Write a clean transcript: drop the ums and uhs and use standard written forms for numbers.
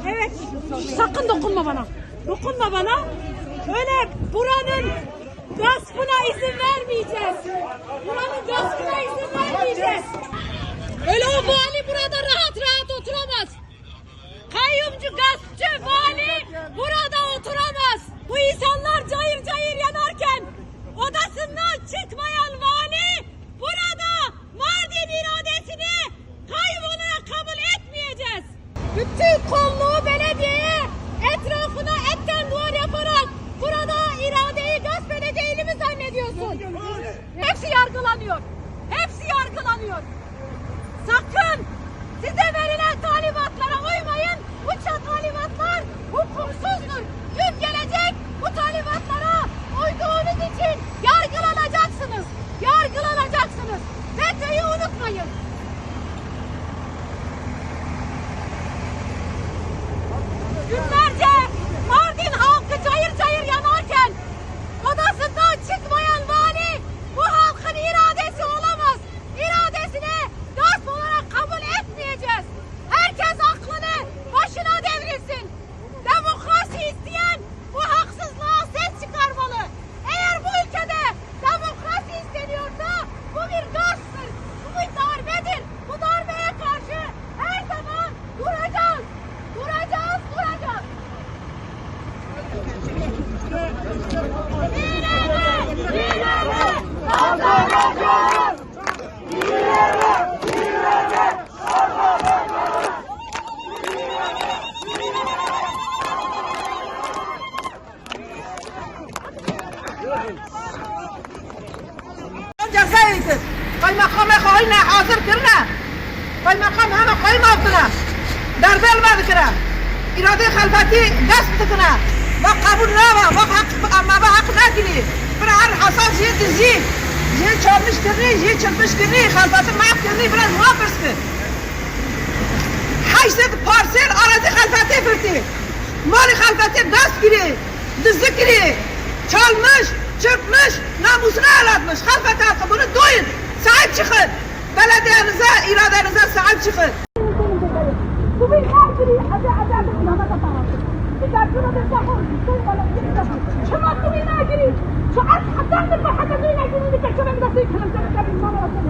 Evet, sakın dokunma bana. Dokunma bana. Öyle buranın gaspına izin vermeyeceğiz. Buranın gaspına izin vermeyeceğiz. Öyle o vali burada rahat rahat oturamaz. Kayyumcu, gaspçı vali burada oturamaz. Bu insanlar cayır cayır yanarken odasından çıkmayan vali burada Mardin iradesini kayyum olarak kabul etmeyeceğiz. Bütün kolluğu belediyeye etrafına etten duvar yaparak burada iradeyi gasp edeceğini mi zannediyorsun? Hepsi yargılanıyor. Hepsi yargılanıyor. Sakın size verilen talimatlara uymayın. Bu talimatlar hukuksuzdur. Gün gelecek bu talimatlara uyduğunuz için yargılanacaksınız. Yargılanacaksınız. FETÖ'yü unutmayın. Günlerce Mardin halkı cayır cayır yanarken odasından çıkmayan vali bu halkın iradesi olamaz. İradesine gasp olarak kabul etmeyeceğiz. Herkes aklını başına devrilsin. Demokrasi isteyen bu haksızlığa ses çıkarmalı. Eğer bu ülkede demokrasi isteniyorsa bu bir gasptır. Bu bir darbedir. Bu darbeye karşı her zaman duracağız. Duracağız, duracağız. جزایت قیمقام خواهی حاضر کرده قیمقام همه قیم آبدنه در دل بد کنه اراده خلفتی دست کنه و قبول نوه و حق اما به حق نکنی برای هر حساس یه تزی یه چالش کنی یه چلمش کنی خلفتی معف کنی برای موافرس کن 800 پارسل آراzi خلفتی فرتی مال خلفتی دست گیری دزدی گیری çalmış, çırpmış, namusunu ağlatmış. Halk halkı bunu duyun. Sahip çıkın. Belediyenize, iradenize sahip çıkın. Bu bir her biri acayip bir inana katarası. Bir dakika da sakın. Şuna kuyuna girin. Şu az hatandır bu hatanıyla girin. Bir dakika da sakın. İmam olsun.